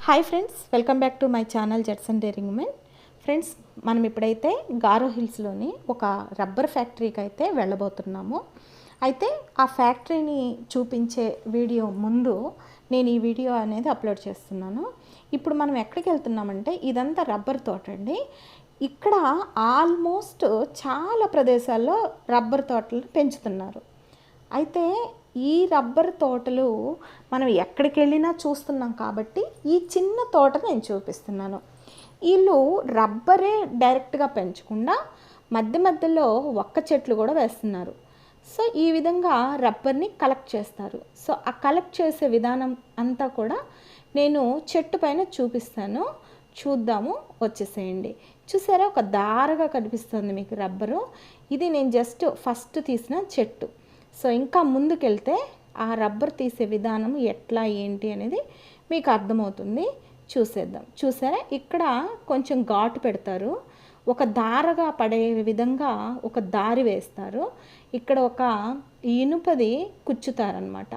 Hi friends, welcome back to my channel జెట్సన్ daring women. Friends, మనం ఇప్పుడైతే గారో హిల్స్లోని ఒక రబ్బర్ ఫ్యాక్టరీకి అయితే వెళ్ళబోతున్నాము. అయితే ఆ ఫ్యాక్టరీని చూపించే వీడియో ముందు నేను ఈ వీడియో అనేది అప్లోడ్ చేస్తున్నాను. ఇప్పుడు మనం ఎక్కడికి వెళ్తున్నామంటే ఇదంతా రబ్బర్ తోట అండి. ఇక్కడ ఆల్మోస్ట్ చాలా ప్రదేశాల్లో రబ్బర్ తోటలు పెంచుతున్నారు. అయితే ఈ రబ్బర్ తోటలు మనం ఎక్కడికి వెళ్ళినా చూస్తున్నాం కాబట్టి ఈ చిన్న తోట నేను చూపిస్తున్నాను. వీళ్ళు రబ్బరే డైరెక్ట్గా పెంచకుండా మధ్య మధ్యలో ఒక్క చెట్లు కూడా వేస్తున్నారు. సో ఈ విధంగా రబ్బర్ని కలెక్ట్ చేస్తారు. సో ఆ కలెక్ట్ చేసే విధానం అంతా కూడా నేను చెట్టు పైన చూపిస్తాను. చూద్దాము, వచ్చేసేయండి. చూసారా, ఒక దారగా కనిపిస్తుంది మీకు రబ్బరు. ఇది నేను జస్ట్ ఫస్ట్ తీసిన చెట్టు. సో ఇంకా ముందుకెళ్తే ఆ రబ్బర్ తీసే విధానం ఎట్లా ఏంటి అనేది మీకు అర్థమవుతుంది. చూసేద్దాం. చూసారా, ఇక్కడ కొంచెం ఘాటు పెడతారు, ఒక దారగా పడే విధంగా ఒక దారి వేస్తారు. ఇక్కడ ఒక ఇనుపది కుచ్చుతారనమాట.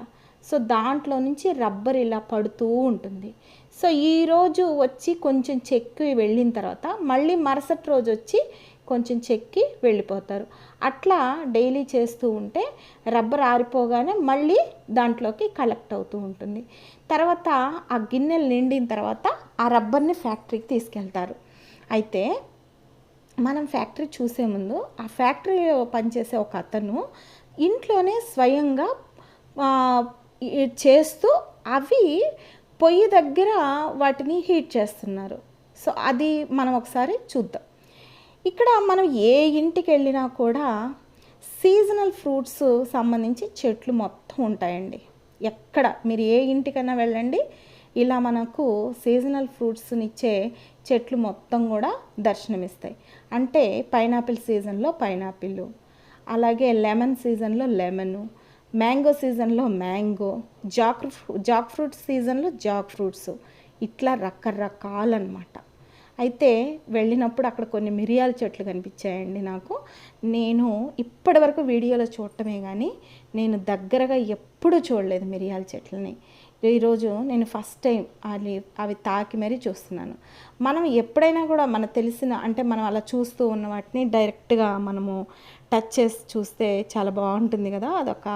సో దాంట్లో నుంచి రబ్బర్ ఇలా పడుతూ ఉంటుంది. సో ఈరోజు వచ్చి కొంచెం చెక్కి వెళ్ళిన తర్వాత మళ్ళీ మరుసటి రోజు వచ్చి కొంచెం చెక్కి వెళ్ళిపోతారు. అట్లా డైలీ చేస్తూ ఉంటే రబ్బర్ ఆరిపోగానే మళ్ళీ దాంట్లోకి కలెక్ట్ అవుతూ ఉంటుంది. తర్వాత ఆ గిన్నెలు నిండిన తర్వాత ఆ రబ్బర్ని ఫ్యాక్టరీకి తీసుకెళ్తారు. అయితే మనం ఫ్యాక్టరీ చూసే ముందు ఆ ఫ్యాక్టరీలో పనిచేసే ఒక అతను ఇంట్లోనే స్వయంగా చేస్తూ అవి పొయ్యి దగ్గర వాటిని హీట్ చేస్తున్నారు. సో అది మనం ఒకసారి చూద్దాం. ఇక్కడ మనం ఏ ఇంటికి వెళ్ళినా కూడా సీజనల్ ఫ్రూట్స్ సంబంధించి చెట్లు మొత్తం ఉంటాయండి. ఎక్కడ మీరు ఏ ఇంటికైనా వెళ్ళండి, ఇలా మనకు సీజనల్ ఫ్రూట్స్ని ఇచ్చే చెట్లు మొత్తం కూడా దర్శనమిస్తాయి. అంటే పైనాపిల్ సీజన్లో పైనాపిల్, అలాగే లెమన్ సీజన్లో లెమను, మ్యాంగో సీజన్లో మ్యాంగో, జాక్ ఫ్రూట్ సీజన్లో జాక్ ఫ్రూట్స్, ఇట్లా రకరకాలన్నమాట. అయితే వెళ్ళినప్పుడు అక్కడ కొన్ని మిరియాల చెట్లు కనిపించాయండి నాకు. నేను ఇప్పటివరకు వీడియోలో చూడటమే కానీ నేను దగ్గరగా ఎప్పుడూ చూడలేదు మిరియాల చెట్లని. ఈరోజు నేను ఫస్ట్ టైం అవి తాకి మరీ చూస్తున్నాను. మనం ఎప్పుడైనా కూడా మనకు తెలిసిన అంటే మనం అలా చూస్తూ ఉన్న వాటిని డైరెక్ట్గా మనము టచ్ చేసి చూస్తే చాలా బాగుంటుంది కదా, అదొక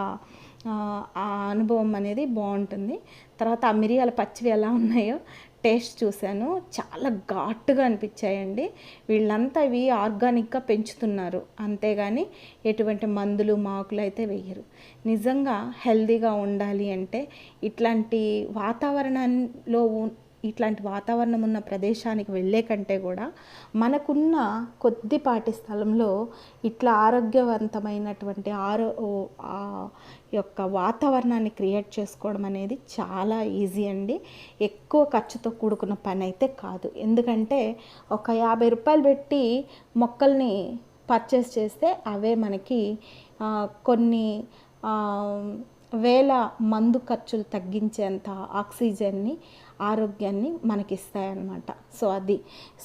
ఆ అనుభవం అనేది బాగుంటుంది. తర్వాత ఆ మిరియాల పచ్చివి ఎలా ఉన్నాయో టేస్ట్ చూశాను, చాలా ఘాటుగా అనిపించాయండి. వీళ్ళంతా ఇవి ఆర్గానిక్గా పెంచుతున్నారు, అంతేగాని ఎటువంటి మందులు మాకులు అయితే వేయరు. నిజంగా హెల్తీగా ఉండాలి అంటే ఇట్లాంటి వాతావరణం ఉన్న ప్రదేశానికి వెళ్ళే కంటే కూడా మనకున్న కొద్దిపాటి స్థలంలో ఇట్లా ఆరోగ్యవంతమైనటువంటి యొక్క వాతావరణాన్ని క్రియేట్ చేసుకోవడం అనేది చాలా ఈజీ అండి. ఎక్కువ ఖర్చుతో కూడుకున్న పని అయితే కాదు. ఎందుకంటే ఒక 50 రూపాయలు పెట్టి మొక్కల్ని పర్చేస్ చేస్తే అవే మనకి కొన్ని వేల మందు ఖర్చులు తగ్గించేంత ఆక్సిజన్ని, ఆరోగ్యాన్ని మనకిస్తాయన్నమాట.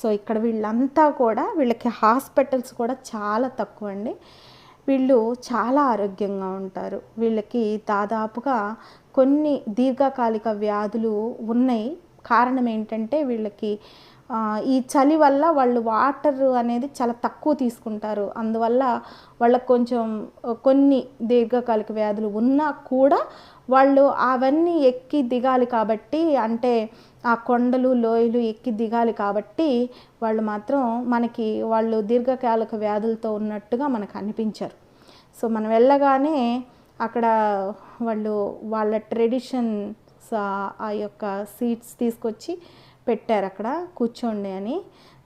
సో ఇక్కడ వీళ్ళంతా కూడా వీళ్ళకి హాస్పిటల్స్ కూడా చాలా తక్కువ అండి. వీళ్ళు చాలా ఆరోగ్యంగా ఉంటారు. వీళ్ళకి దాదాపుగా కొన్ని దీర్ఘకాలిక వ్యాధులు ఉన్నాయి. కారణం ఏంటంటే వీళ్ళకి ఈ చలి వల్ల వాళ్ళు వాటర్ అనేది చాలా తక్కువ తీసుకుంటారు. అందువల్ల వాళ్ళకు కొంచెం కొన్ని దీర్ఘకాలిక వ్యాధులు ఉన్నా కూడా వాళ్ళు అవన్నీ ఎక్కి దిగాలి కాబట్టి, అంటే ఆ కొండలు లోయలు ఎక్కి దిగాలి కాబట్టి వాళ్ళు దీర్ఘకాలిక వ్యాధులతో ఉన్నట్టుగా మనకు అనిపించరు. సో మనం వెళ్ళగానే అక్కడ వాళ్ళ ట్రెడిషన్స్ ఆ యొక్క సీట్స్ తీసుకొచ్చి పెట్టారు అక్కడ కూర్చోండి అని.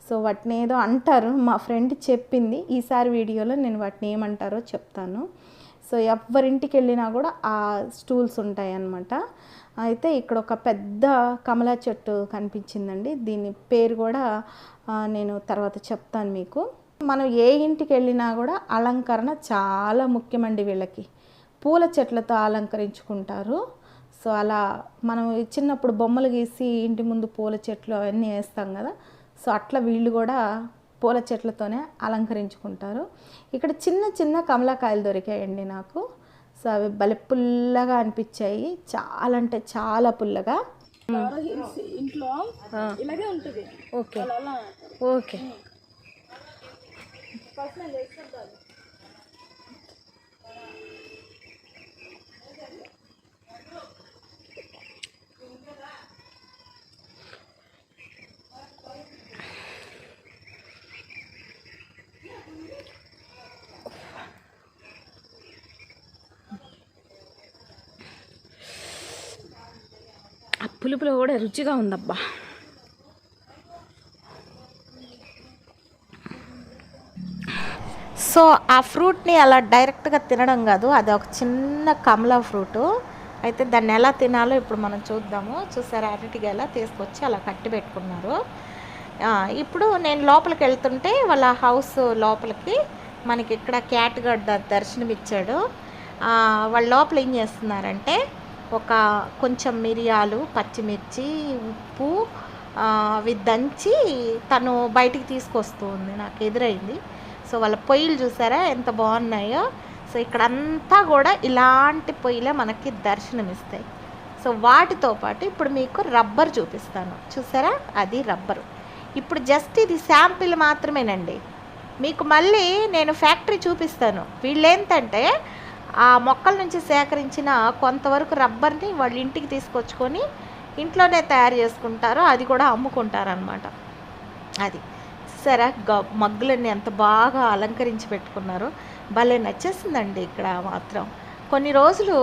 సో వాటిని ఏదో అంటారు, మా ఫ్రెండ్ చెప్పింది. ఈసారి వీడియోలో నేను వాటిని ఏమంటారో చెప్తాను. సో ఎవరింటికి వెళ్ళినా కూడా ఆ స్టూల్స్ ఉంటాయి అన్నమాట. అయితే ఇక్కడ ఒక పెద్ద కమలా చెట్టు కనిపించిందండి. దీని పేరు కూడా నేను తర్వాత చెప్తాను మీకు. మనం ఏ ఇంటికి వెళ్ళినా కూడా అలంకరణ చాలా ముఖ్యమండి. వీళ్ళకి పూల చెట్లతో అలంకరించుకుంటారు. సో అలా మనం చిన్నప్పుడు బొమ్మలు గీసి ఇంటి ముందు పూల చెట్లు అవన్నీ వేస్తాం కదా, సో అట్లా వీళ్ళు కూడా పూల చెట్లతోనే అలంకరించుకుంటారు. ఇక్కడ చిన్న చిన్న కమలాకాయలు దొరికాయండి నాకు. సో అవి భలే పుల్లగా అనిపించాయి, చాలా అంటే చాలా పుల్లగా. ఇంట్లో ఇలాగే ఉంటుంది. Okay okay. ఆ పులుపులో కూడా రుచిగా ఉందబ్బా. సో ఆ ఫ్రూట్ని అలా డైరెక్ట్గా తినడం కాదు, అది ఒక చిన్న కమలా ఫ్రూటు. అయితే దాన్ని ఎలా తినాలో ఇప్పుడు మనం చూద్దాము. చూసారా, అరటిగా ఎలా తీసుకొచ్చి అలా కట్టి పెట్టుకున్నారు. ఇప్పుడు నేను లోపలికి వెళ్తుంటే వాళ్ళ హౌస్ లోపలికి మనకి ఇక్కడ క్యాట్ గడ్డ దర్శనమిచ్చాడు. వాళ్ళ లోపల ఏం చేస్తున్నారంటే ఒక కొంచెం మిరియాలు, పచ్చిమిర్చి, ఉప్పు అవి దంచి తను బయటికి తీసుకొస్తూ ఉంది, నాకు ఎదురైంది. సో వాళ్ళ పొయ్యిలు చూసారా ఎంత బాగున్నాయో. సో ఇక్కడంతా కూడా ఇలాంటి పొయ్యిలే మనకి దర్శనమిస్తాయి. సో వాటితో పాటు ఇప్పుడు మీకు రబ్బర్ చూపిస్తాను. చూసారా, అది రబ్బరు. ఇప్పుడు జస్ట్ ఇది శాంపిల్ మాత్రమేనండి. మీకు మళ్ళీ నేను ఫ్యాక్టరీ చూపిస్తాను. వీళ్ళేంటంటే ఆ మొక్కల నుంచి సేకరించిన కొంతవరకు రబ్బర్ని వాళ్ళ ఇంటికి తీసుకొచ్చుకొని ఇంట్లోనే తయారు చేసుకుంటారు, అది కూడా అమ్ముకుంటారు అన్నమాట. అది సరే, మగ్గులన్నీ ఎంత బాగా అలంకరించి పెట్టుకున్నారు, భలే నచ్చేసిందండి. ఇక్కడ మాత్రం కొన్ని రోజులు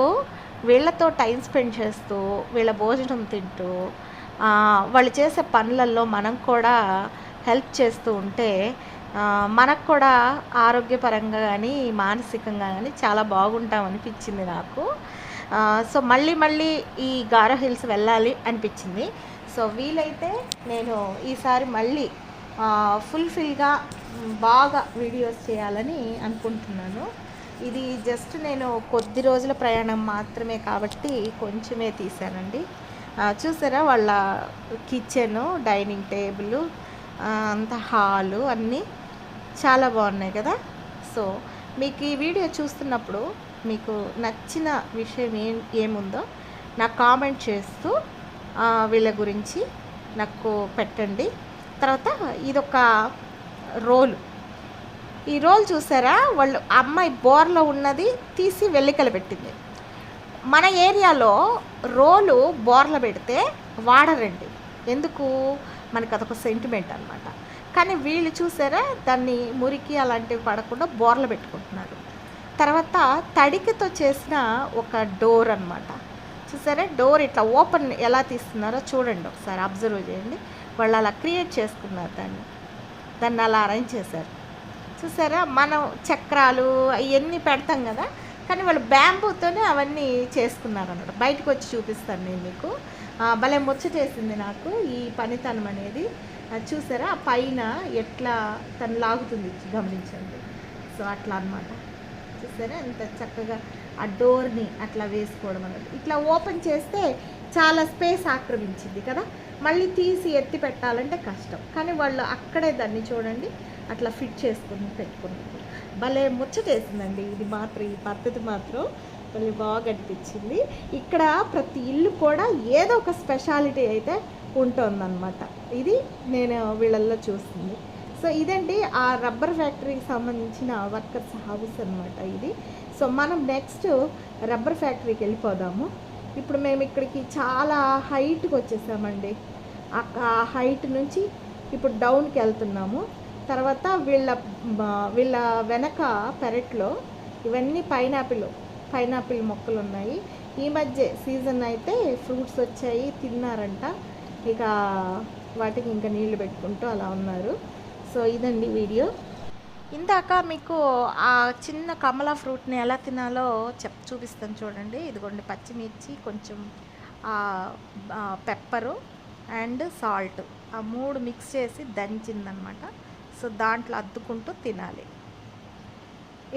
వీళ్ళతో టైం స్పెండ్ చేస్తూ, వీళ్ళ భోజనం తింటూ, వాళ్ళు చేసే పనులలో మనం కూడా హెల్ప్ చేస్తూ ఉంటే మనకు కూడా ఆరోగ్యపరంగా కానీ మానసికంగా కానీ చాలా బాగుంటాం అనిపించింది నాకు. సో మళ్ళీ ఈ గారో హిల్స్ వెళ్ళాలి అనిపించింది. సో వీలైతే నేను ఈసారి మళ్ళీ ఫుల్ఫిల్గా బాగా వీడియోస్ చేయాలని అనుకుంటున్నాను. ఇది జస్ట్ నేను కొద్ది రోజుల ప్రయాణం మాత్రమే కాబట్టి కొంచెమే తీశానండి. చూసారా, వాళ్ళ కిచెను, డైనింగ్ టేబుల్, అంత హాలు అన్నీ చాలా బాగున్నాయి కదా. సో మీకు ఈ వీడియో చూస్తున్నప్పుడు మీకు నచ్చిన విషయం ఏముందో నాకు కామెంట్ చేస్తూ వీళ్ళ గురించి నాకు పెట్టండి. తర్వాత ఇదొక రోలు. ఈ రోల్ చూసారా, వాళ్ళు అమ్మాయి బోర్లో ఉన్నది తీసి వెల్లికలు పెట్టింది. మన ఏరియాలో రోలు బోర్లో పెడితే వాడరండి, ఎందుకు, మనకు అదొక సెంటిమెంట్ అనమాట. కానీ వీళ్ళు చూసారా, దాన్ని మురికి అలాంటివి పడకుండా బోర్లో పెట్టుకుంటున్నారు. తర్వాత తడికతో చేసిన ఒక డోర్ అనమాట. చూసారా, డోర్ ఇట్లా ఓపెన్ ఎలా తీస్తున్నారో చూడండి, ఒకసారి అబ్జర్వ్ చేయండి. వాళ్ళు అలా క్రియేట్ చేసుకున్నారు, దాన్ని అలా అరేంజ్ చేశారు. చూసారా, మనం చక్రాలు అవన్నీ పెడతాం కదా, కానీ వాళ్ళు బ్యాంబూతోనే అవన్నీ చేసుకున్నారు అన్నమాట. బయటకు వచ్చి చూపిస్తాను నేను మీకు. భలే ముచ్చటేసింది నాకు ఈ పనితనం అనేది. చూసారా, ఆ పైన ఎట్లా తను లాగుతుంది గమనించండి. సో అట్లా అనమాట. చూసారా ఎంత చక్కగా ఆ డోర్ని అట్లా వేసుకోవడం అన్నది. ఇట్లా ఓపెన్ చేస్తే చాలా స్పేస్ ఆక్రమించింది కదా, మళ్ళీ తీసి ఎత్తి పెట్టాలంటే కష్టం. కానీ వాళ్ళు అక్కడే దాన్ని చూడండి అట్లా ఫిట్ చేసుకుని పెట్టుకున్నారు. భలే ముచ్చటేసిందండి ఇది మాత్రం, ఈ పద్ధతి మాత్రం భలే బాగా అనిపించింది. ఇక్కడ ప్రతి ఇల్లు కూడా ఏదో ఒక స్పెషాలిటీ అయితే ఉంటుందన్నమాట. ఇది నేను వీళ్ళల్లో చూస్తుంది. సో ఇదండి ఆ రబ్బర్ ఫ్యాక్టరీకి సంబంధించిన వర్కర్స్ హౌస్ అనమాట ఇది. సో మనం నెక్స్ట్ రబ్బర్ ఫ్యాక్టరీకి వెళ్ళిపోదాము. ఇప్పుడు మేము ఇక్కడికి చాలా హైట్కి వచ్చేసామండి. ఆ హైట్ నుంచి ఇప్పుడు డౌన్కి వెళ్తున్నాము. తర్వాత వీళ్ళ వెనక పెరట్లో ఇవన్నీ పైనాపిల్ మొక్కలు ఉన్నాయి. ఈ మధ్య సీజన్ అయితే ఫ్రూట్స్ వచ్చాయి, తిన్నారంట. ఇక వాటికి ఇంకా నీళ్లు పెట్టుకుంటూ అలా ఉన్నారు. సో ఇదండి వీడియో. ఇందాక మీకు ఆ చిన్న కమలా ఫ్రూట్ని ఎలా తినాలో చూపిస్తాను చూడండి. ఇదిగోండి, పచ్చిమిర్చి, కొంచెం పెప్పరు అండ్ సాల్ట్, ఆ 3 మిక్స్ చేసి దంచిందనమాట. సో దాంట్లో అద్దుకుంటూ తినాలి.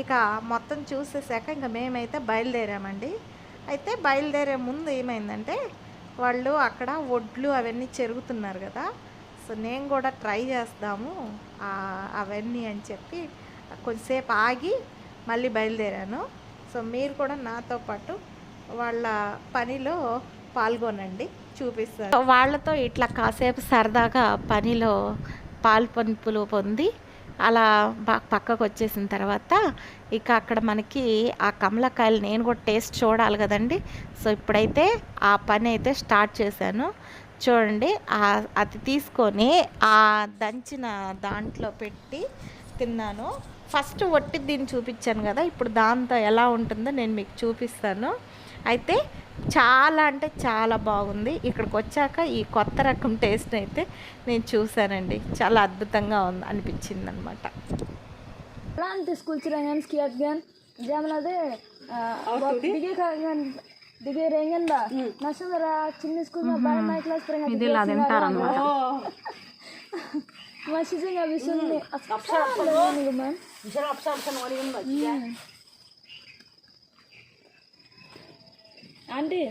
ఇక మొత్తం చూసేసాక ఇంకా మేమైతే బయలుదేరామండి. అయితే బయలుదేరే ముందు ఏమైందంటే వాళ్ళు అక్కడ వడ్లు అవన్నీ చెరుగుతున్నారు కదా. సో నేను కూడా ట్రై చేద్దాము అవన్నీ అని చెప్పి కొంచెంసేపు ఆగి మళ్ళీ బయలుదేరాను. సో మీరు కూడా నాతో పాటు వాళ్ళ పనిలో పాల్గొనండి, చూపిస్తారు. వాళ్ళతో ఇట్లా కాసేపు సరదాగా పనిలో పాల్పంపులు పొంది అలా పక్కకు వచ్చేసిన తర్వాత ఇక అక్కడ మనకి ఆ కమలకాయలు నేను కూడా టేస్ట్ చూడాలి కదండి. సో ఇప్పుడైతే ఆ పని అయితే స్టార్ట్ చేశాను. చూడండి, అది తీసుకొని ఆ దంచిన దాంట్లో పెట్టి తిన్నాను. ఫస్ట్ వట్టి దీన్ని చూపించాను కదా, ఇప్పుడు దాంతో ఎలా ఉంటుందో నేను మీకు చూపిస్తాను. అయితే చాలా అంటే చాలా బాగుంది. ఇక్కడికి వచ్చాక ఈ కొత్త రకం టేస్ట్ అయితే నేను చూశానండి. చాలా అద్భుతంగా అనిపించింది అనమాట. Nanti school cirangan sekiat gan, jam nade, dige rengan ba, nasi mera cini school ma bayar naik kelas perengat. Ini lah dentaran ma. Masih sih nggak bisa nih, apa nih teman? Bisa apa wali kan baca. Andi,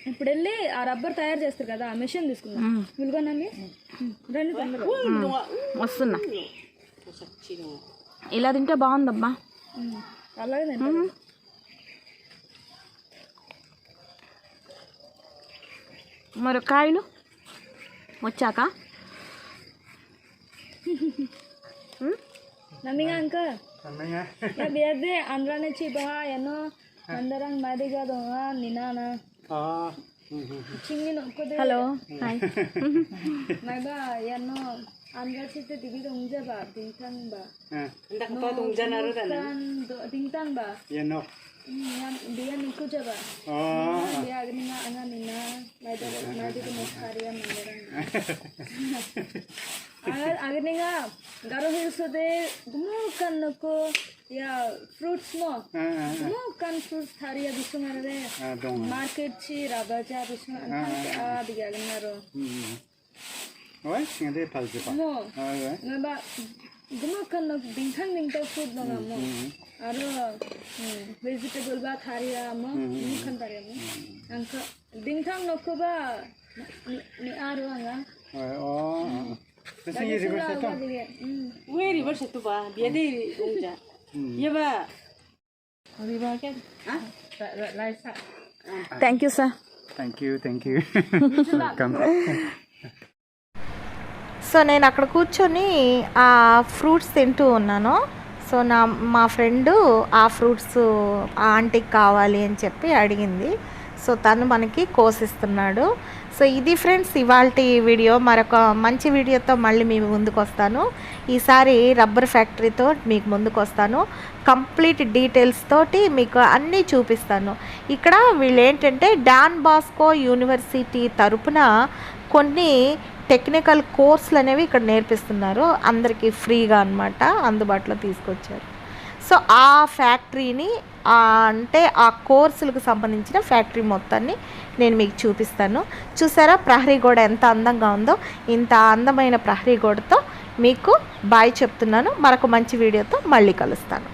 ఇప్పుడు వెళ్ళి ఆ rubber తయారు చేస్తారు కదా, ఆ machine తీసుకుందాం. విలువనండి రండి తొందరగా వస్తున్నా. ఇలా తింటే బాగుందబ్బా. అలాగే తింటాం. మరి కాయలు వచ్చాక నమ్మిగా అంక biar deh andrane cibaha yano andarang madiga donga ninana cingin ko de hello hi. maiba yano andra site digi dongja ba dingtang ba ndak pa dongja naru dana dingtang ba yano yan dia niku jaba dia agninga anga nina maiba madiga moskariya mandarang agninga garo hills de dumukan ko ya fruits mo dumukan fruits thariya bisungare market chi rabaja bisung diga agnaro oi ngade palje pa mo ngaba dumukan dingtang food no mo aro vegetable ba thariya mo dumukan thariya mo angka dingtang nokko ba ni aro anga Kasi yung reverse ito. Uy, reverse ito ba? Biyade dongja. Iya ba? thank you sir Thank you. Welcome. So నేను అక్కడ కూర్చొని ఆ fruits తింటూ ఉన్నాను. So మా friend ఆ fruits ఆంటీకి కావాలి అని చెప్పి అడిగింది. సో తను మనకి కోసిస్తున్నాడు. సో ఇది ఫ్రెండ్స్ ఇవాల్టి వీడియో. మరొక మంచి వీడియోతో మళ్ళీ మీ ముందుకు వస్తాను. ఈసారి రబ్బర్ ఫ్యాక్టరీతో మీకు ముందుకు వస్తాను. కంప్లీట్ డీటెయిల్స్ తోటి మీకు అన్నీ చూపిస్తాను. ఇక్కడ వీళ్ళు ఏంటంటే డాన్ బాస్కో యూనివర్సిటీ తరపున కొన్ని టెక్నికల్ కోర్సులు అనేవి ఇక్కడ నేర్పిస్తున్నారు. అందరికీ ఫ్రీగా అన్నమాట, అందుబాటులో తీసుకొచ్చారు. సో ఆ ఫ్యాక్టరీని అంటే ఆ కోర్సులకు సంబంధించిన ఫ్యాక్టరీ మొత్తాన్ని నేను మీకు చూపిస్తాను. చూసారా ప్రహరీ గోడ ఎంత అందంగా ఉందో. ఇంత అందమైన ప్రహరీ గోడతో మీకు బాయ్ చెప్తున్నాను. మరొక మంచి వీడియోతో మళ్ళీ కలుస్తాను.